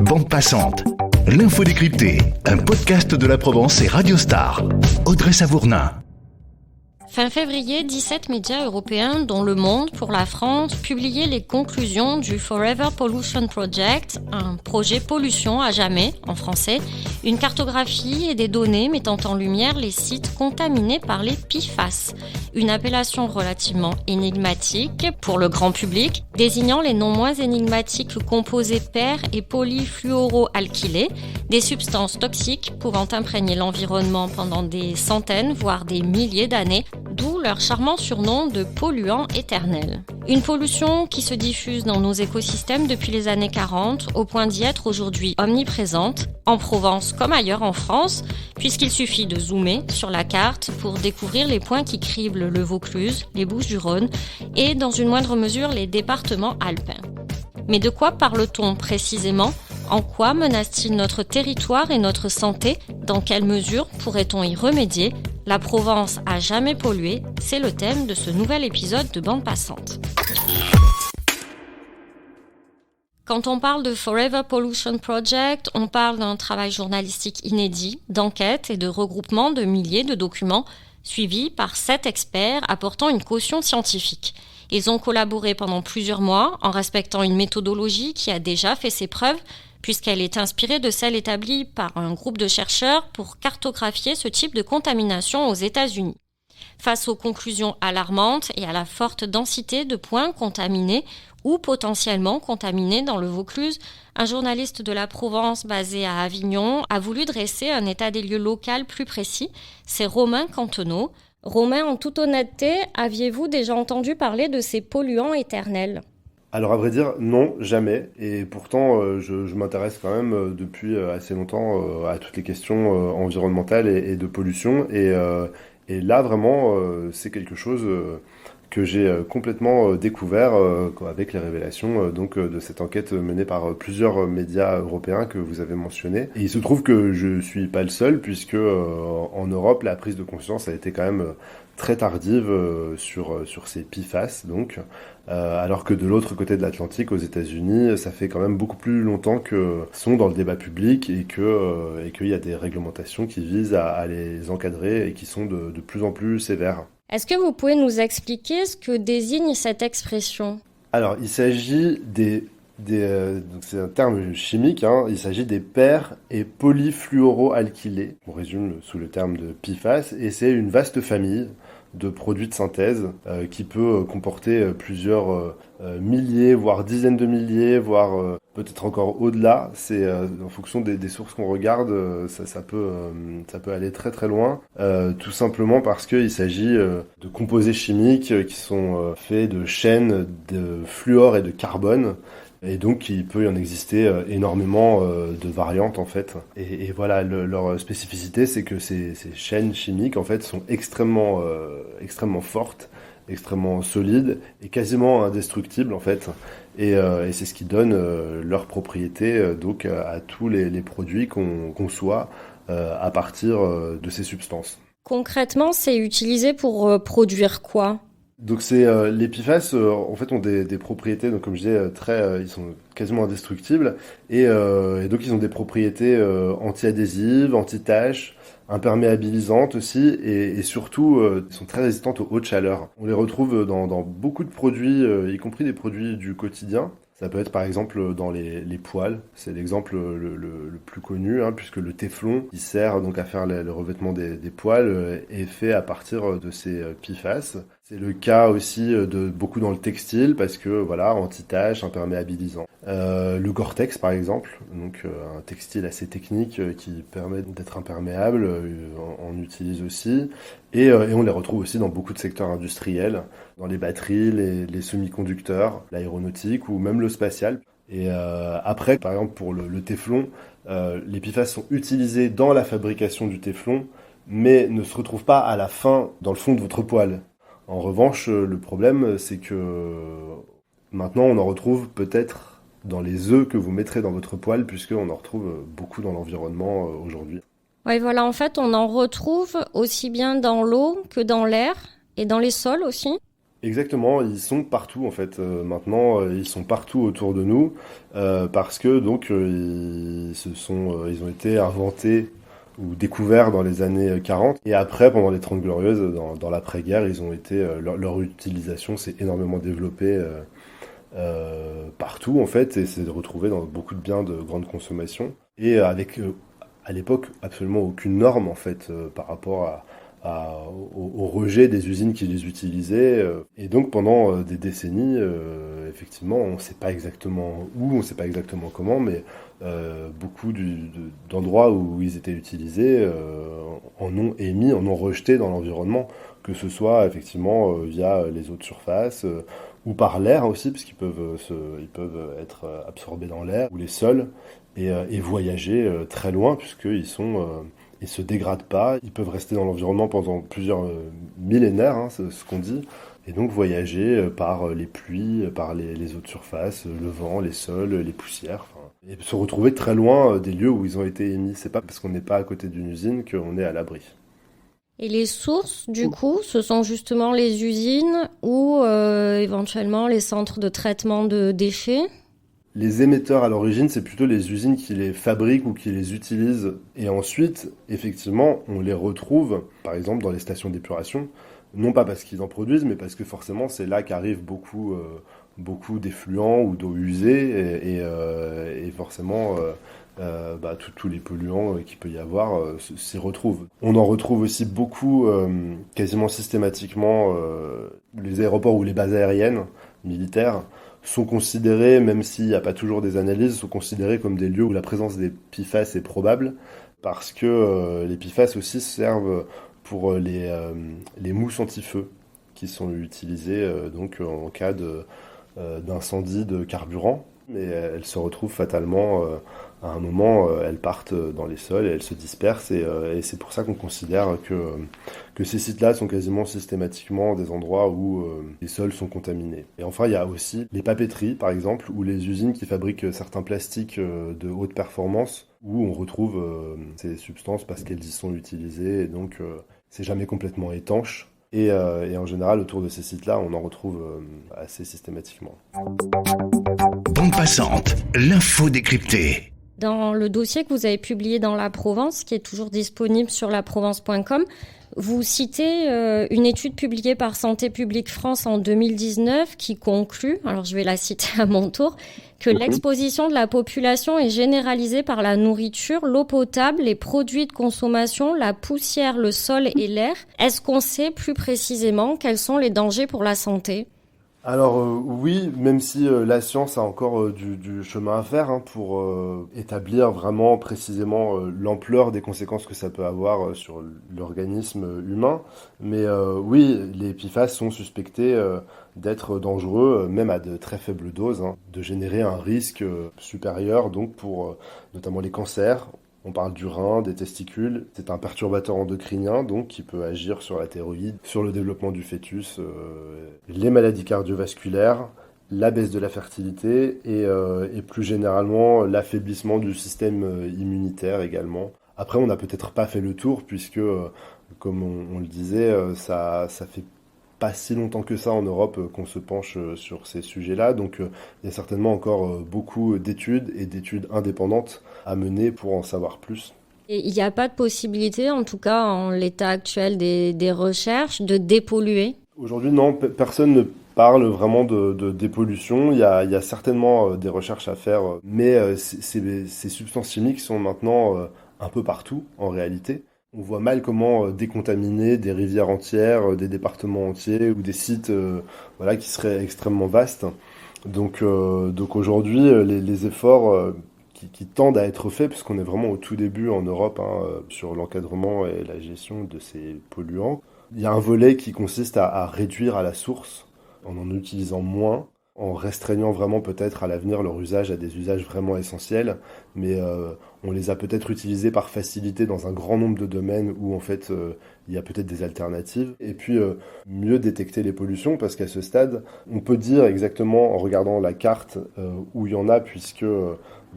Bande passante, l'info décryptée, un podcast de la Provence et Radio Star. Audrey Savournin. Fin février, 17 médias européens, dont Le Monde pour la France, publiaient les conclusions du Forever Pollution Project, un projet pollution à jamais, en français, une cartographie et des données mettant en lumière les sites contaminés par les PFAS, une appellation relativement énigmatique pour le grand public, désignant les non moins énigmatiques composés per- et polyfluoroalkylés, des substances toxiques pouvant imprégner l'environnement pendant des centaines, voire des milliers d'années, d'où leur charmant surnom de polluants éternels. Une pollution qui se diffuse dans nos écosystèmes depuis les années 40, au point d'y être aujourd'hui omniprésente, en Provence comme ailleurs en France, puisqu'il suffit de zoomer sur la carte pour découvrir les points qui criblent le Vaucluse, les Bouches-du-Rhône et, dans une moindre mesure, les départements alpins. Mais de quoi parle-t-on précisément ? En quoi menace-t-il notre territoire et notre santé ? Dans quelle mesure pourrait-on y remédier ? La Provence à jamais polluée, c'est le thème de ce nouvel épisode de Bande passante. Quand on parle de Forever Pollution Project, on parle d'un travail journalistique inédit, d'enquête et de regroupement de milliers de documents, suivis par 7 experts apportant une caution scientifique. Ils ont collaboré pendant plusieurs mois en respectant une méthodologie qui a déjà fait ses preuves, puisqu'elle est inspirée de celle établie par un groupe de chercheurs pour cartographier ce type de contamination aux États-Unis. Face aux conclusions alarmantes et à la forte densité de points contaminés ou potentiellement contaminés dans le Vaucluse, un journaliste de la Provence basé à Avignon a voulu dresser un état des lieux local plus précis. C'est Romain Canteneau. Romain, en toute honnêteté, aviez-vous déjà entendu parler de ces polluants éternels ? Alors à vrai dire, non, jamais. Et pourtant, je m'intéresse quand même depuis assez longtemps à toutes les questions environnementales et de pollution. Et là, vraiment, c'est quelque chose que j'ai complètement découvert avec les révélations de cette enquête menée par plusieurs médias européens que vous avez mentionnés. Et il se trouve que je suis pas le seul, puisque en Europe, la prise de conscience a été quand même très tardive sur ces PFAS, alors que de l'autre côté de l'Atlantique, aux États-Unis, ça fait quand même beaucoup plus longtemps qu'ils sont dans le débat public et qu'il y a des réglementations qui visent à les encadrer et qui sont de plus en plus sévères. Est-ce que vous pouvez nous expliquer ce que désigne cette expression ? Alors, il s'agit donc c'est un terme chimique, il s'agit des per- et polyfluoroalkylés, on résume sous le terme de PFAS, et c'est une vaste famille de produits de synthèse qui peut comporter plusieurs milliers, voire dizaines de milliers, voire peut-être encore au-delà. C'est en fonction des sources qu'on regarde, ça peut aller très très loin, tout simplement parce qu'il s'agit de composés chimiques qui sont faits de chaînes de fluor et de carbone. Et donc, il peut y en exister énormément de variantes, en fait. Et voilà, leur spécificité, c'est que ces chaînes chimiques, en fait, sont extrêmement fortes, extrêmement solides et quasiment indestructibles, en fait. Et c'est ce qui donne leur propriété à tous les produits qu'on conçoit à partir de ces substances. Concrètement, c'est utilisé pour produire quoi ? Donc les PFAS en fait ont des propriétés, donc comme je disais, ils sont quasiment indestructibles et donc ils ont des propriétés anti-adhésives, anti-taches, imperméabilisantes aussi et surtout ils sont très résistantes aux hautes chaleurs. On les retrouve dans beaucoup de produits, y compris des produits du quotidien. Ça peut être par exemple dans les poêles, c'est l'exemple le plus connu, puisque le téflon, qui sert donc à faire le revêtement des poêles, est fait à partir de ces PFAS. C'est le cas aussi de beaucoup dans le textile, parce que voilà, anti-tache, imperméabilisant. Le Gore-Tex par exemple, donc un textile assez technique qui permet d'être imperméable, on utilise aussi. Et on les retrouve aussi dans beaucoup de secteurs industriels, dans les batteries, les semi-conducteurs, l'aéronautique ou même le spatial. Et après, par exemple pour le téflon, les PFAS sont utilisés dans la fabrication du téflon, mais ne se retrouvent pas à la fin dans le fond de votre poêle. En revanche, le problème, c'est que maintenant on en retrouve peut-être dans les œufs que vous mettrez dans votre poêle, puisqu'on en retrouve beaucoup dans l'environnement aujourd'hui. Oui, voilà, en fait, on en retrouve aussi bien dans l'eau que dans l'air et dans les sols aussi. Exactement, ils sont partout en fait. Maintenant, ils sont partout autour de nous parce que donc ils ont été inventés ou découverts dans les années 40 et après pendant les 30 glorieuses dans l'après-guerre, ils ont été leur utilisation s'est énormément développée partout en fait et s'est retrouvée dans beaucoup de biens de grande consommation et avec à l'époque absolument aucune norme en fait par rapport au rejet des usines qui les utilisaient. Et donc pendant des décennies, effectivement, on ne sait pas exactement où, on ne sait pas exactement comment, mais beaucoup d'endroits où ils étaient utilisés en ont émis, en ont rejeté dans l'environnement, que ce soit effectivement via les eaux de surface ou par l'air aussi, parce ils peuvent être absorbés dans l'air, ou les sols, et voyager très loin, ils se dégradent pas, ils peuvent rester dans l'environnement pendant plusieurs millénaires, hein, c'est ce qu'on dit, et donc voyager par les pluies, par les eaux de surface, le vent, les sols, les poussières, et se retrouver très loin des lieux où ils ont été émis. C'est pas parce qu'on n'est pas à côté d'une usine qu'on est à l'abri. Et les sources, du coup, ce sont justement les usines ou éventuellement les centres de traitement de déchets. Les émetteurs à l'origine, c'est plutôt les usines qui les fabriquent ou qui les utilisent. Et ensuite, effectivement, on les retrouve, par exemple, dans les stations d'épuration. Non pas parce qu'ils en produisent, mais parce que forcément, c'est là qu'arrivent beaucoup d'effluents ou d'eau usée. Et forcément, tous les polluants qu'il peut y avoir s'y retrouvent. On en retrouve aussi beaucoup, quasiment systématiquement, les aéroports ou les bases aériennes militaires sont considérés, même s'il n'y a pas toujours des analyses, sont considérés comme des lieux où la présence des PFAS est probable, parce que les PFAS aussi servent pour les mousses anti-feu qui sont utilisées donc en cas d'incendie de carburant. Mais elles se retrouvent fatalement à un moment, elles partent dans les sols et elles se dispersent. Et c'est pour ça qu'on considère que ces sites-là sont quasiment systématiquement des endroits où les sols sont contaminés. Et enfin, il y a aussi les papeteries, par exemple, ou les usines qui fabriquent certains plastiques de haute performance, où on retrouve ces substances parce qu'elles y sont utilisées. Et donc, c'est jamais complètement étanche. Et en général, autour de ces sites-là, on en retrouve assez systématiquement. Bande passante, l'info décryptée. Dans le dossier que vous avez publié dans La Provence, qui est toujours disponible sur laprovence.com, vous citez une étude publiée par Santé publique France en 2019 qui conclut, alors je vais la citer à mon tour, que l'exposition de la population est généralisée par la nourriture, l'eau potable, les produits de consommation, la poussière, le sol et l'air. Est-ce qu'on sait plus précisément quels sont les dangers pour la santé ? Alors oui, même si la science a encore du chemin à faire hein, pour établir vraiment précisément l'ampleur des conséquences que ça peut avoir sur l'organisme humain. Mais oui, les PFAS sont suspectés d'être dangereux, même à de très faibles doses, hein, de générer un risque supérieur donc pour notamment les cancers. On parle du rein, des testicules. C'est un perturbateur endocrinien donc qui peut agir sur la thyroïde, sur le développement du fœtus, les maladies cardiovasculaires, la baisse de la fertilité et plus généralement l'affaiblissement du système immunitaire également. Après, on n'a peut-être pas fait le tour puisque, comme on le disait, ça fait pas si longtemps que ça en Europe qu'on se penche sur ces sujets-là. Donc il y a certainement encore beaucoup d'études et d'études indépendantes à mener pour en savoir plus. Et il n'y a pas de possibilité, en tout cas en l'état actuel des recherches, de dépolluer ? Aujourd'hui, non, personne ne parle vraiment de dépollution. Il y a certainement des recherches à faire, mais ces substances chimiques sont maintenant un peu partout en réalité. On voit mal comment décontaminer des rivières entières, des départements entiers ou des sites voilà, qui seraient extrêmement vastes. Donc aujourd'hui, les efforts qui tendent à être faits, puisqu'on est vraiment au tout début en Europe hein, sur l'encadrement et la gestion de ces polluants, il y a un volet qui consiste à réduire à la source en utilisant moins, en restreignant vraiment peut-être à l'avenir leur usage à des usages vraiment essentiels, mais on les a peut-être utilisés par facilité dans un grand nombre de domaines où en fait il y a peut-être des alternatives. Et puis mieux détecter les pollutions parce qu'à ce stade, on peut dire exactement en regardant la carte où il y en a puisque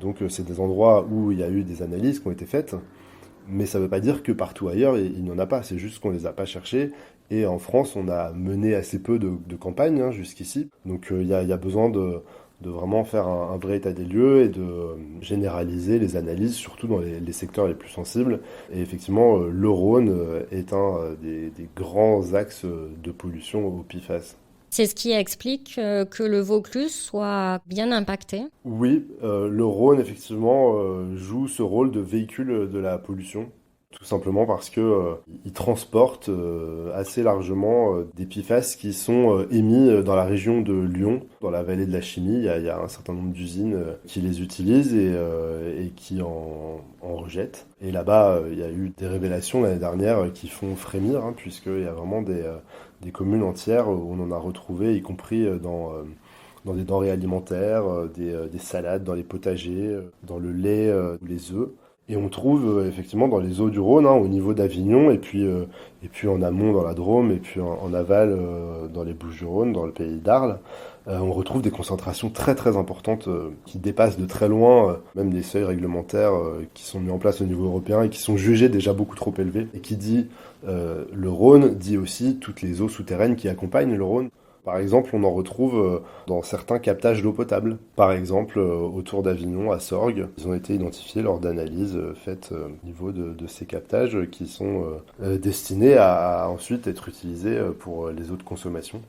donc c'est des endroits où il y a eu des analyses qui ont été faites. Mais ça ne veut pas dire que partout ailleurs, il n'y en a pas. C'est juste qu'on ne les a pas cherchés. Et en France, on a mené assez peu de campagnes jusqu'ici. Donc il y a besoin de vraiment faire un vrai état des lieux et de généraliser les analyses, surtout dans les secteurs les plus sensibles. Et effectivement, le Rhône est un des grands axes de pollution au PFAS. C'est ce qui explique que le Vaucluse soit bien impacté. Oui, le Rhône, effectivement, joue ce rôle de véhicule de la pollution. Tout simplement parce que il transporte assez largement des PFAS qui sont émis dans la région de Lyon, dans la vallée de la chimie. Il y a un certain nombre d'usines qui les utilisent et qui en rejettent. Et là-bas, il y a eu des révélations l'année dernière qui font frémir, puisqu'il y a vraiment des communes entières où on en a retrouvé, y compris dans des denrées alimentaires, des salades, dans les potagers, dans le lait ou les œufs. Et on trouve effectivement dans les eaux du Rhône, au niveau d'Avignon, et puis en amont dans la Drôme, et puis en aval dans les Bouches-du-Rhône, dans le pays d'Arles, on retrouve des concentrations très très importantes qui dépassent de très loin même des seuils réglementaires qui sont mis en place au niveau européen et qui sont jugés déjà beaucoup trop élevés. Et qui dit le Rhône dit aussi toutes les eaux souterraines qui accompagnent le Rhône. Par exemple, on en retrouve dans certains captages d'eau potable. Par exemple, autour d'Avignon, à Sorgues, ils ont été identifiés lors d'analyses faites au niveau de ces captages qui sont destinés à ensuite être utilisés pour les eaux de consommation.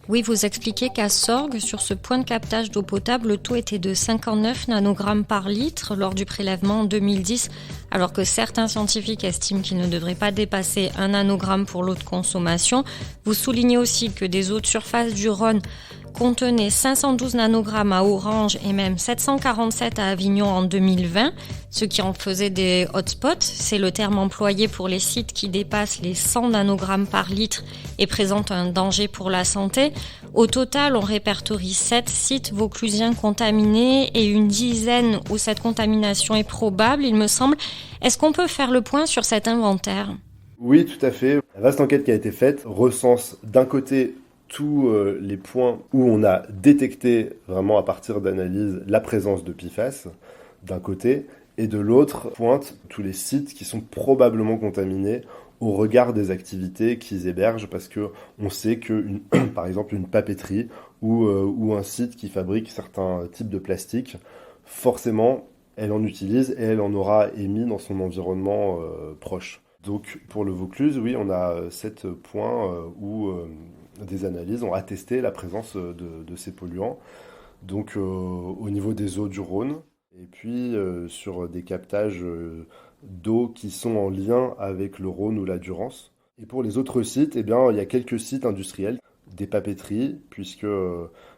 Oui, vous expliquez qu'à Sorgues, sur ce point de captage d'eau potable, le taux était de 59 nanogrammes par litre lors du prélèvement en 2010, alors que certains scientifiques estiment qu'il ne devrait pas dépasser 1 nanogramme pour l'eau de consommation. Vous soulignez aussi que des eaux de surface du Rhône contenaient 512 nanogrammes à Orange et même 747 à Avignon en 2020, ce qui en faisait des hotspots. C'est le terme employé pour les sites qui dépassent les 100 nanogrammes par litre et présentent un danger pour la santé. Au total, on répertorie 7 sites vauclusiens contaminés et une dizaine où cette contamination est probable, il me semble. Est-ce qu'on peut faire le point sur cet inventaire ? Oui, tout à fait. La vaste enquête qui a été faite recense d'un côté tous les points où on a détecté vraiment à partir d'analyses la présence de PFAS d'un côté, et de l'autre pointe tous les sites qui sont probablement contaminés au regard des activités qu'ils hébergent, parce que on sait que par exemple une papeterie ou un site qui fabrique certains types de plastique, forcément elle en utilise et elle en aura émis dans son environnement proche. Donc pour le Vaucluse, oui, on a 7 points où des analyses ont attesté la présence de ces polluants. Donc au niveau des eaux du Rhône, et puis sur des captages d'eau qui sont en lien avec le Rhône ou la Durance. Et pour les autres sites, il y a quelques sites industriels, des papeteries, puisque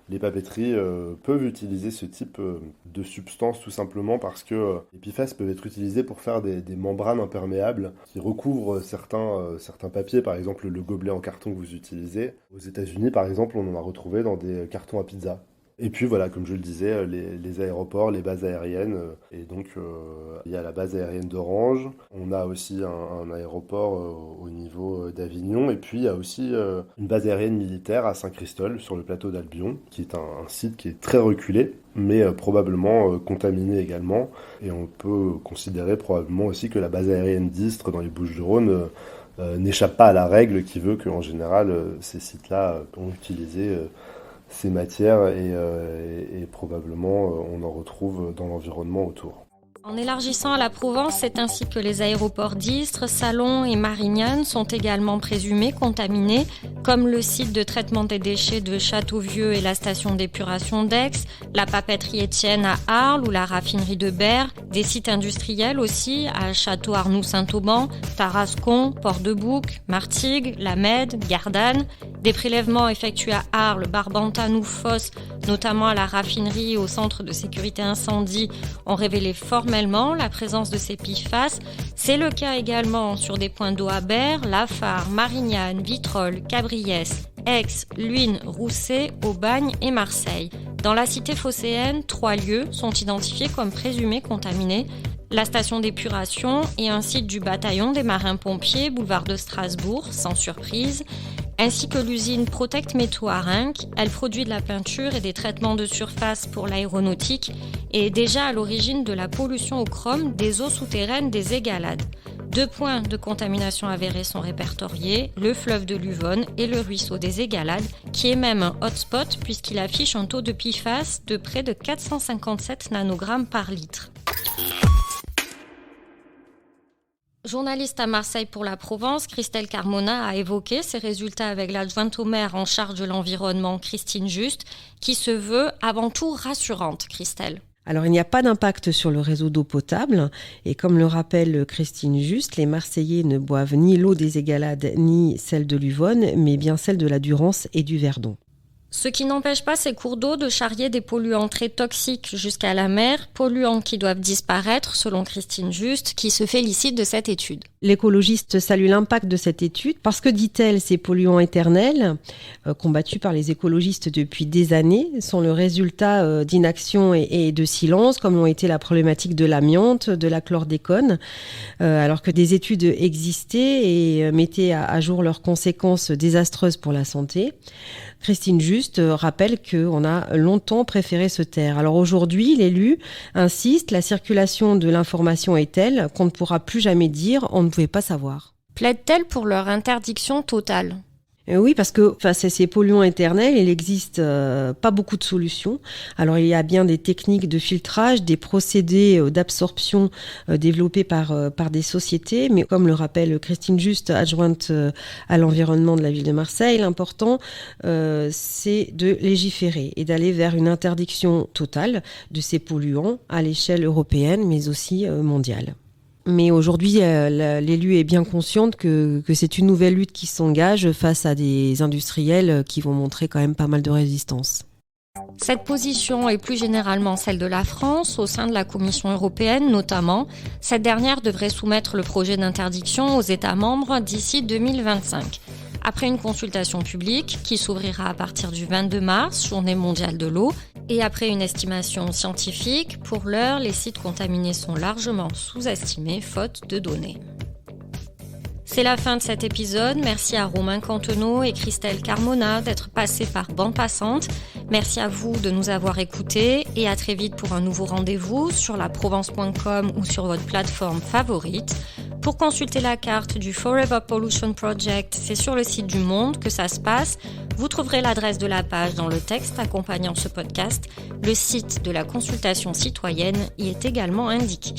les papeteries peuvent utiliser ce type de substance tout simplement parce que les PFAS peuvent être utilisés pour faire des membranes imperméables qui recouvrent certains papiers, par exemple le gobelet en carton que vous utilisez. Aux États-Unis, par exemple, on en a retrouvé dans des cartons à pizza. Et puis voilà, comme je le disais, les aéroports, les bases aériennes. Et donc, il y a la base aérienne d'Orange. On a aussi un aéroport au niveau d'Avignon. Et puis, il y a aussi une base aérienne militaire à Saint-Christol, sur le plateau d'Albion, qui est un site qui est très reculé, mais probablement contaminé également. Et on peut considérer probablement aussi que la base aérienne d'Istres, dans les Bouches-du-Rhône, n'échappe pas à la règle qui veut qu'en général, ces sites-là ont utilisé ces matières et probablement on en retrouve dans l'environnement autour. En élargissant à la Provence, c'est ainsi que les aéroports d'Istres, Salon et Marignane sont également présumés contaminés, comme le site de traitement des déchets de Châteauvieux et la station d'épuration d'Aix, la papeterie Étienne à Arles ou la raffinerie de Berre, des sites industriels aussi à Château-Arnoux-Saint-Auban, Tarascon, Port-de-Bouc, Martigues, La Mède, Gardanne, des prélèvements effectués à Arles, Barbantane ou Fos, notamment à la raffinerie et au centre de sécurité incendie, ont révélé formellement la présence de ces PFAS. C'est le cas également sur des points d'eau à Berre, Lafare, Marignane, Vitrolles, Cabriès, Aix, Luynes, Rousset, Aubagne et Marseille. Dans la cité phocéenne, 3 lieux sont identifiés comme présumés contaminés. La station d'épuration et un site du bataillon des marins-pompiers, boulevard de Strasbourg, sans surprise, ainsi que l'usine Protect Métaux à Reims. Elle produit de la peinture et des traitements de surface pour l'aéronautique et est déjà à l'origine de la pollution au chrome des eaux souterraines des Égalades. 2 points de contamination avérés sont répertoriés, le fleuve de l'Uvonne et le ruisseau des Égalades, qui est même un hotspot puisqu'il affiche un taux de PFAS de près de 457 nanogrammes par litre. Journaliste à Marseille pour la Provence, Christelle Carmona a évoqué ces résultats avec l'adjointe au maire en charge de l'environnement, Christine Just, qui se veut avant tout rassurante, Christelle. Alors, il n'y a pas d'impact sur le réseau d'eau potable et comme le rappelle Christine Just, les Marseillais ne boivent ni l'eau des Égalades ni celle de l'Uvonne, mais bien celle de la Durance et du Verdon. Ce qui n'empêche pas ces cours d'eau de charrier des polluants très toxiques jusqu'à la mer, polluants qui doivent disparaître, selon Christine Just, qui se félicite de cette étude. L'écologiste salue l'impact de cette étude parce que, dit-elle, ces polluants éternels, combattus par les écologistes depuis des années, sont le résultat d'inaction et de silence, comme l'ont été la problématique de l'amiante, de la chlordécone, alors que des études existaient et mettaient à jour leurs conséquences désastreuses pour la santé. Christine Just rappelle qu'on a longtemps préféré se taire. Alors aujourd'hui, l'élu insiste, la circulation de l'information est telle qu'on ne pourra plus jamais dire on ne pouvait pas savoir. Plaide-t-elle pour leur interdiction totale ? Oui, parce que face à ces polluants éternels, il n'existe pas beaucoup de solutions. Alors, il y a bien des techniques de filtrage, des procédés d'absorption développés par des sociétés, mais comme le rappelle Christine Just, adjointe à l'environnement de la ville de Marseille, l'important, c'est de légiférer et d'aller vers une interdiction totale de ces polluants à l'échelle européenne, mais aussi mondiale. Mais aujourd'hui, l'élu est bien consciente que c'est une nouvelle lutte qui s'engage face à des industriels qui vont montrer quand même pas mal de résistance. Cette position et plus généralement celle de la France au sein de la Commission européenne notamment. Cette dernière devrait soumettre le projet d'interdiction aux États membres d'ici 2025. Après une consultation publique qui s'ouvrira à partir du 22 mars, journée mondiale de l'eau, et après une estimation scientifique, pour l'heure, les sites contaminés sont largement sous-estimés faute de données. C'est la fin de cet épisode. Merci à Romain Canteneau et Christelle Carmona d'être passés par bande passante. Merci à vous de nous avoir écoutés et à très vite pour un nouveau rendez-vous sur laprovence.com ou sur votre plateforme favorite. Pour consulter la carte du Forever Pollution Project, c'est sur le site du Monde que ça se passe. Vous trouverez l'adresse de la page dans le texte accompagnant ce podcast. Le site de la consultation citoyenne y est également indiqué.